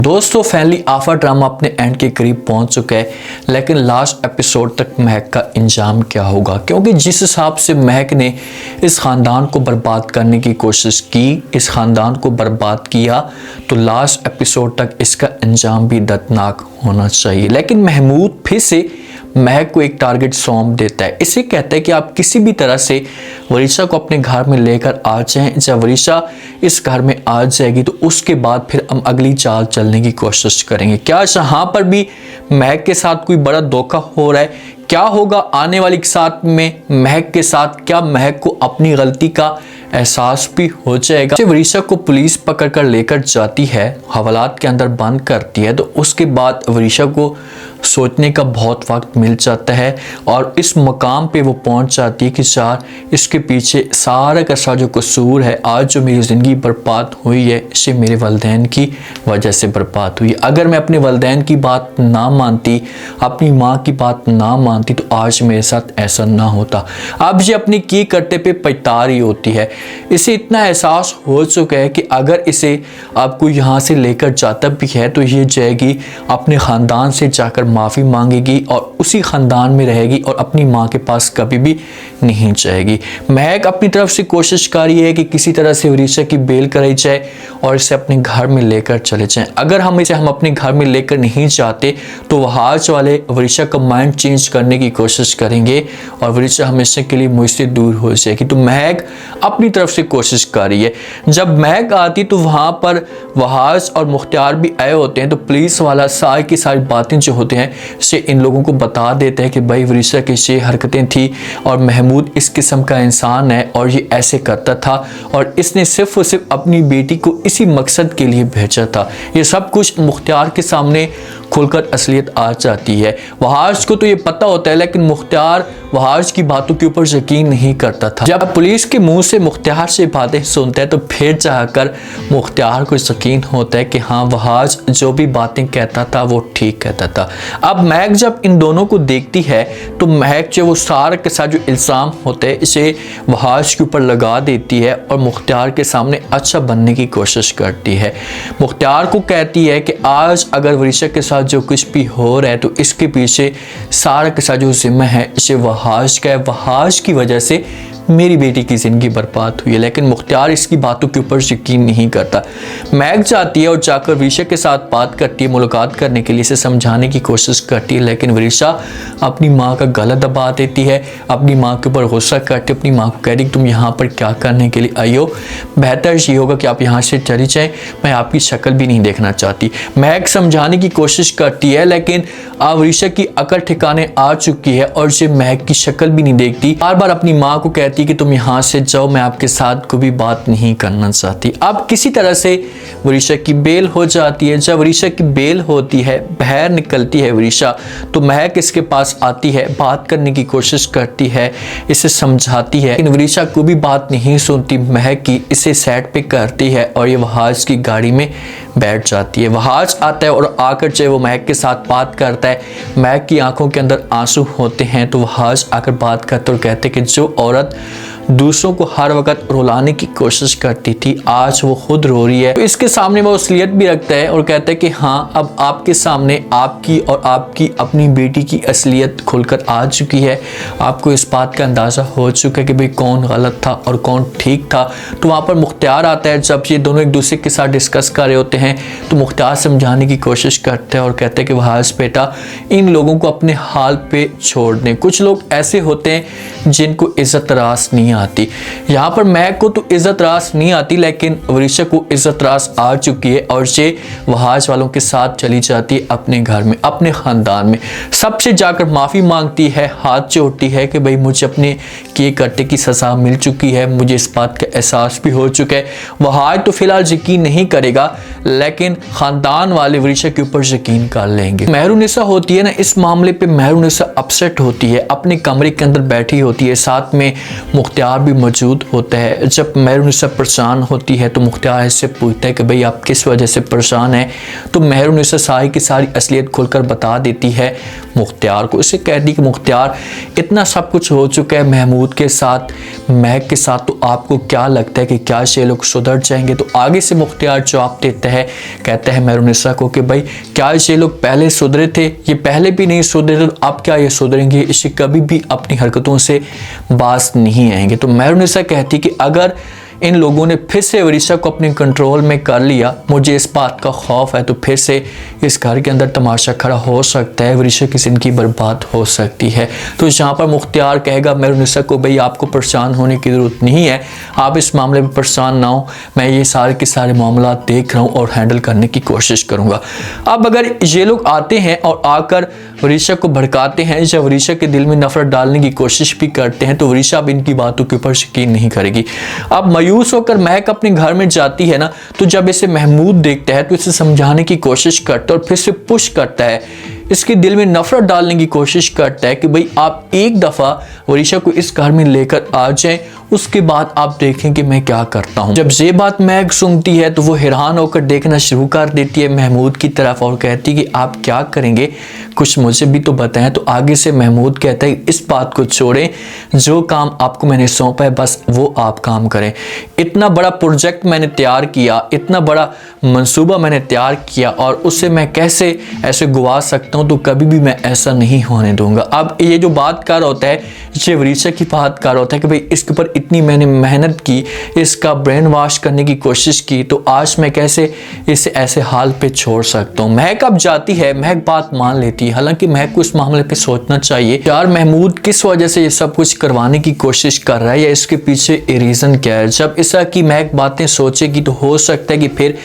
दोस्तों फाइनली आफा ड्रामा अपने एंड के करीब पहुंच चुका है, लेकिन लास्ट एपिसोड तक महक का इंजाम क्या होगा, क्योंकि जिस हिसाब से महक ने इस ख़ानदान को बर्बाद करने की कोशिश की, इस ख़ानदान को बर्बाद किया, तो लास्ट एपिसोड तक इसका अंजाम भी दर्दनाक होना चाहिए। लेकिन महमूद फिर से महक को एक टारगेट सौंप देता है। इसे कहता है कि आप किसी भी तरह से वरीशा को अपने घर में लेकर आ जाएं। जब वरीशा इस घर में आ जाएगी तो उसके बाद फिर हम अगली चाल चलने की कोशिश करेंगे। क्या यहाँ पर भी महक के साथ कोई बड़ा धोखा हो रहा है? क्या होगा आने वाली साथ में महक के साथ? क्या महक को अपनी गलती का एहसास भी हो जाएगा? वरीशा को पुलिस पकड़ कर लेकर जाती है, हवालात के अंदर बंद करती है, तो उसके बाद वरीशा को सोचने का बहुत वक्त मिल जाता है और इस मकाम पे वो पहुंच जाती है कि यार इसके पीछे सारा का सारा जो कसूर है, आज जो मेरी ज़िंदगी बर्बाद हुई है, इसे मेरे वालिदैन की वजह से बर्बाद हुई। अगर मैं अपने वालिदैन की बात ना मानती, अपनी माँ की बात ना मानती, तो आज मेरे साथ ऐसा ना होता। अब ये अपनी की करते पे पछता रही होती है। इसे इतना एहसास हो चुका है कि अगर इसे अब कोई यहाँ से लेकर जाता भी है तो ये जाएगी अपने ख़ानदान से जाकर माफ़ी मांगेगी और उसी ख़ानदान में रहेगी और अपनी माँ के पास कभी भी नहीं जाएगी। महक अपनी तरफ से कोशिश कर रही है कि किसी तरह से वरीशा की बेल कराई जाए और इसे अपने घर में लेकर चले जाएं। अगर हम अपने घर में लेकर नहीं जाते तो वहाज वाले वरीशा का माइंड चेंज करने की कोशिश करेंगे और वरीशा हमेशा के लिए मुझसे दूर हो जाएगी। तो महक अपनी तरफ से कोशिश कर रही है। जब महक आती तो वहाँ पर वहाज और मुख्तियार भी आए होते हैं, तो पुलिस वाला सारी की सारी बातें जो होते हैं से इन लोगों को बता देते हैं कि भाई वरीशा की ये हरकतें थी और महमूद इस किस्म का इंसान है और ये ऐसे करता था और इसने सिर्फ और सिर्फ अपनी बेटी को इसी मकसद के लिए भेजा था। ये सब कुछ मुख्तियार के सामने खुलकर असलियत आ जाती है। वहाज को तो ये पता होता है, लेकिन मुख्तियार वहाज की बातों के ऊपर यकीन नहीं करता था। जब पुलिस के मुंह से मुख्तियार से बातें सुनता है तो फिर जाकर मुख्तियार को यकीन होता है कि हाँ, वहाज जो भी बातें कहता था वो ठीक कहता था। अब महक जब इन दोनों को देखती है तो महक जो वो सारा के साथ जो इल्ज़ाम होते हैं इसे वहाज के ऊपर लगा देती है और मुख्तियार के सामने अच्छा बनने की कोशिश करती है। मुख्तियार को कहती है कि आज अगर वरीशा के साथ जो कुछ भी हो रहा है तो इसके पीछे सारा के साथ जो जिम्मा है इसे वहाज का है। वहाज की वजह से मेरी बेटी की ज़िंदगी बर्बाद हुई है। लेकिन मुख्तियार इसकी बातों के ऊपर यकीन नहीं करता। महक जाती है और जाकर वरीशा के साथ बात करती है, मुलाकात करने के लिए इसे समझाने की कोशिश करती है, लेकिन वरीशा अपनी माँ का गला दबा देती है, अपनी माँ के ऊपर गुस्सा करती है, अपनी माँ को कहती है तुम यहाँ पर क्या करने के लिए आई हो, बेहतर ये होगा कि आप यहाँ से चली जाएँ, मैं आपकी शक्ल भी नहीं देखना चाहती। महक समझाने की कोशिश करती है, लेकिन अब वरीशा की अकल ठिकाने आ चुकी है और ये महक की शक्ल भी नहीं देखती। बार बार अपनी माँ को कहती कि तुम यहाँ से जाओ, मैं आपके साथ कोई भी बात नहीं करना चाहती। अब किसी तरह से वरीशा की बेल हो जाती है। जब वरीशा की बेल होती है, बाहर निकलती है वरीशा, तो महक इसके पास आती है, बात करने की कोशिश करती है, इसे समझाती है, लेकिन वरीशा को भी बात नहीं सुनती महक की, इसे साइड पे करती है और ये वहाज की गाड़ी में बैठ जाती है। वहाज आता है और आकर चाहे वो महक के साथ बात करता है, महक की आंखों के अंदर आंसू होते हैं, तो वहाज आकर बात करते और कहते कि जो औरत दूसरों को हर वक्त रुलाने की कोशिश करती थी आज वो खुद रो रही है। तो इसके सामने वो असलियत भी रखता है और कहता है कि हाँ, अब आपके सामने आपकी और आपकी अपनी बेटी की असलियत खुलकर आ चुकी है। आपको इस बात का अंदाज़ा हो चुका है कि भाई कौन गलत था और कौन ठीक था। तो वहाँ पर मुख्तियार आता है। जब ये दोनों एक दूसरे के साथ डिस्कस कर रहे होते हैं तो मुख्तियार समझाने की कोशिश करते हैं और कहते हैं कि वहाज बेटा, इन लोगों को अपने हाल पे छोड़ दें। कुछ लोग ऐसे होते हैं जिनको इज्जत रास नहीं आती। यहाँ पर महक को तो इज्जत रास नहीं आती, लेकिन वरीशा को इज्जत रास आ चुकी है और ये वहाज वालों के साथ चली जाती है अपने घर में, अपने ख़ानदान में। सबसे जाकर माफ़ी मांगती है, हाथ जोड़ती है कि भाई मुझे अपने किए करते की सज़ा मिल चुकी है, मुझे इस बात का एहसास भी हो चुका है। वहाज तो फिलहाल यकीन नहीं करेगा, लेकिन ख़ानदान वाले वरीशा के ऊपर यकीन कर लेंगे। मेहरुनिसा होती है ना, इस मामले पर मेहरुनिसा अपसेट होती है, अपने कमरे के अंदर बैठी होती है, साथ में मुख्तियार मुख्तार भी मौजूद होता है। जब मेहरुनिसा परेशान होती है तो मुख्तार इससे पूछता है कि भाई आप किस वजह से परेशान हैं, तो मेहरुनिसा सारी की सारी असलियत खुलकर बता देती है मुख्तार को। इसे कहती कि मुख्तार इतना सब कुछ हो चुका है महमूद के साथ, महक के साथ, तो आपको क्या लगता है कि क्या ये लोग सुधर जाएंगे? तो आगे से मुख्तार जवाब देता है, कहता है मेहरुनिसा को कि भाई क्या ये लोग पहले सुधरे थे? ये पहले भी नहीं सुधरे तो अब क्या ये सुधरेंगे? इसे कभी भी अपनी हरकतों से बाज नहीं आएंगे। तो मेहरुनिसा कहती कि अगर इन लोगों ने फिर से वरीशा को अपने कंट्रोल में कर लिया, मुझे इस बात का खौफ है, तो फिर से इस घर के अंदर तमाशा खड़ा हो सकता है, वरीशा की ज़िंदगी बर्बाद हो सकती है। तो यहाँ पर मुख्तार कहेगा मेहरुनिसा को, भाई आपको परेशान होने की ज़रूरत नहीं है, आप इस मामले में परेशान ना हो, मैं ये सारे के सारे मामला देख रहा हूँ और हैंडल करने की कोशिश करूँगा। अब अगर ये लोग आते हैं और आकर वरीशा को भड़काते हैं या वरीशा के दिल में नफरत डालने की कोशिश भी करते हैं, तो वरीशा अब इनकी बातों के ऊपर यकीन नहीं करेगी। अब मायूस होकर महक अपने घर में जाती है ना, तो जब इसे महमूद देखता है तो इसे समझाने की कोशिश करता है और फिर से पुश करता है, इसके दिल में नफरत डालने की कोशिश करता है कि भाई आप एक दफ़ा वरीशा को इस घर में लेकर आ जाएं, उसके बाद आप देखें कि मैं क्या करता हूं। जब ये बात महक सुनती है तो वो हैरान होकर देखना शुरू कर देती है महमूद की तरफ और कहती कि आप क्या करेंगे, कुछ मुझे भी तो बताएं। तो आगे से महमूद कहता है इस बात को छोड़ें, जो काम आपको मैंने सौंपा है बस वो आप काम करें। इतना बड़ा प्रोजेक्ट मैंने तैयार किया, इतना बड़ा मंसूबा मैंने तैयार किया और उससे मैं कैसे ऐसे गवा सकता हूँ, तो कभी भी मैं ऐसा नहीं होने दूंगा। अब ये जो बात कर होता है ये वरीशा की बात कर होता है कि भाई इसके ऊपर इतनी मैंने मेहनत की, इसका ब्रेन वॉश करने की कोशिश की, तो आज मैं कैसे इसे ऐसे हाल पे छोड़ सकता हूँ। महक अब जाती है, महक बात मान लेती है, हालांकि महक को इस मामले पे सोचना चाहिए यार महमूद किस वजह से ये सब कुछ करवाने की कोशिश कर रहा है या इसके पीछे रीज़न क्या है। जब इस तरह की महक बातें सोचेगी तो हो सकता है कि फिर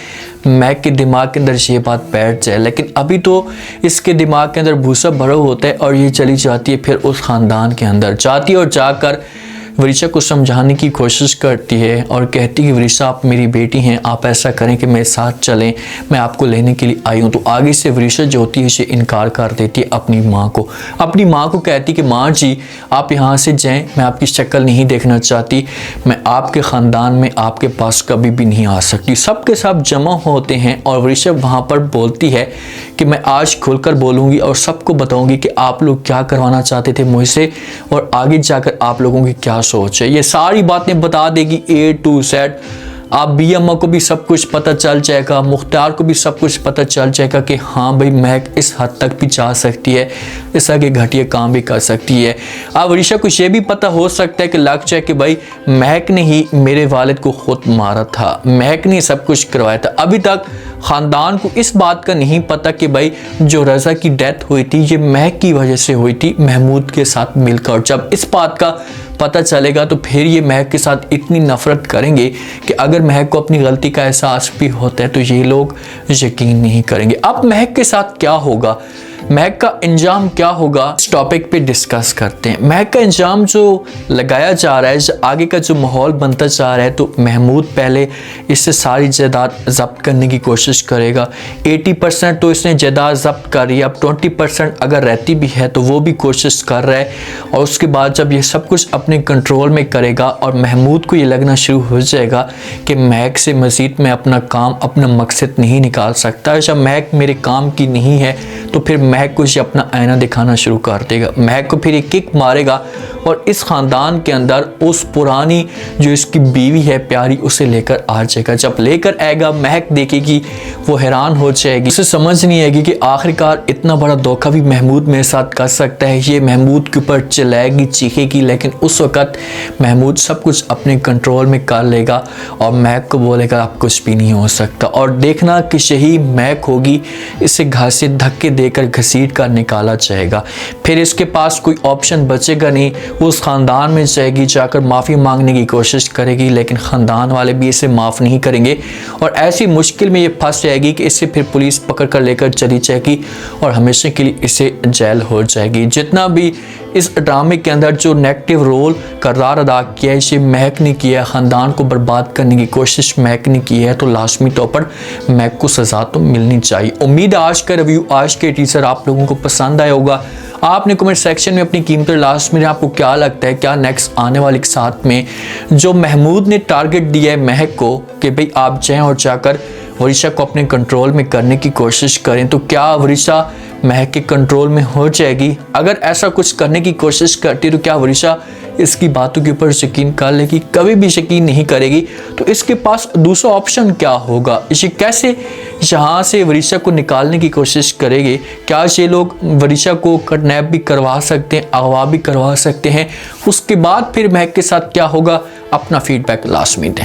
महक के दिमाग के अंदर ये बात बैठ जाए, लेकिन अभी तो इसके दिमाग के अंदर भूसा भरा होता है और ये चली जाती है फिर उस ख़ानदान के अंदर जाती है और जाकर वरीशा को समझाने की कोशिश करती है और कहती है कि वरीशा आप मेरी बेटी हैं, आप ऐसा करें कि मेरे साथ चलें, मैं आपको लेने के लिए आई हूँ। तो आगे से वरीशा जो होती है इसे इनकार कर देती है अपनी माँ को कहती कि माँ जी आप यहाँ से जाएं, मैं आपकी शक्ल नहीं देखना चाहती, मैं आपके ख़ानदान में आपके पास कभी भी नहीं आ सकती। सब के सब जमा होते हैं और वरीशा वहाँ पर बोलती है कि मैं आज खुलकर बोलूँगी और सबको बताऊँगी कि आप लोग क्या करवाना चाहते थे मुझसे और आगे जाकर आप लोगों की क्या सोच है। ये सारी बातें बता देगी A to Z। आप बी अम्मा को भी सब कुछ पता चल जाएगा, मुख्तार को भी सब कुछ पता चल जाएगा कि हाँ भाई महक इस हद तक भी जा सकती है, इस तरह के घटिया काम भी कर सकती है। अब वरीशा को ये भी पता हो सकता है कि लग जाए कि भाई महक ने ही मेरे वालिद को खुद मारा था, महक ने सब कुछ करवाया था। अभी तक ख़ानदान को इस बात का नहीं पता कि भाई जो रज़ा की डेथ हुई थी ये महक की वजह से हुई थी महमूद के साथ मिलकर। जब इस बात का पता चलेगा तो फिर ये महक के साथ इतनी नफरत करेंगे कि अगर महक को अपनी गलती का एहसास भी होता है तो ये लोग यकीन नहीं करेंगे। अब महक के साथ क्या होगा, महक का इंजाम क्या होगा, इस टॉपिक पे डिस्कस करते हैं। महक का इंजाम जो लगाया जा रहा है, आगे का जो माहौल बनता जा रहा है, तो महमूद पहले इससे सारी जायदाद जब्त करने की कोशिश करेगा। 80% तो इसने जायदाद जब्त कर रही है, अब 20% अगर रहती भी है तो वो भी कोशिश कर रहा है। और उसके बाद जब ये सब कुछ अपने कंट्रोल में करेगा और महमूद को ये लगना शुरू हो जाएगा कि महक से मज़ीद मैं अपना काम, अपना मकसद नहीं निकाल सकता, जब महक मेरे काम की नहीं है तो फिर महक को ये अपना आईना दिखाना शुरू कर देगा। महक को फिर एक किक मारेगा और इस ख़ानदान के अंदर उस पुरानी जो इसकी बीवी है प्यारी उसे लेकर आ जाएगा। जब लेकर आएगा महक देखेगी, वो हैरान हो जाएगी, उसे समझ नहीं आएगी कि आखिरकार इतना बड़ा धोखा भी महमूद मेरे साथ कर सकता है। ये महमूद के ऊपर चिल्लाएगी, चीखेगी, लेकिन उस वक़्त महमूद सब कुछ अपने कंट्रोल में कर लेगा और महक को बोलेगा आप कुछ भी नहीं हो सकता। और देखना कि यही महक होगी इसे घासे धक्के देकर घसीट कर निकाला जाएगा। फिर इसके पास कोई ऑप्शन बचेगा नहीं, उस ख़ानदान में जाएगी, जाकर माफ़ी मांगने की कोशिश करेगी, लेकिन ख़ानदान वाले भी इसे माफ़ नहीं करेंगे और ऐसी मुश्किल में ये फंस जाएगी कि इसे फिर पुलिस पकड़ कर लेकर चली जाएगी और हमेशा के लिए इसे जेल हो जाएगी। जितना भी इस ड्रामे के अंदर जो नेगेटिव रोल किरदार अदा किया है इसे महक ने किया है, ख़ानदान को बर्बाद करने की कोशिश महक ने की है, तो लाजमी तौर पर महक को सज़ा तो मिलनी चाहिए। उम्मीद है आज का रिव्यू, आज के टीजर आप लोगों को पसंद आया होगा। आपने कमेंट सेक्शन में अपनी कीमत लास्ट में आपको क्या लगता है, क्या नेक्स्ट आने वाले के साथ में जो महमूद ने टारगेट दिया है महक को कि भाई आप जाएं और जाकर वरिशा को अपने कंट्रोल में करने की कोशिश करें, तो क्या वरिशा महक के कंट्रोल में हो जाएगी? अगर ऐसा कुछ करने की कोशिश करती तो क्या वरिशा इसकी बातों के ऊपर यकीन कर लेगी? कभी भी यकीन नहीं करेगी। तो इसके पास दूसरा ऑप्शन क्या होगा? इसे कैसे यहाँ से वरिशा को निकालने की कोशिश करेंगे? क्या ये लोग वरिशा को किडनैप भी करवा सकते हैं, अगवा भी करवा सकते हैं? उसके बाद फिर महक के साथ क्या होगा? अपना फीडबैक लास्ट में दें।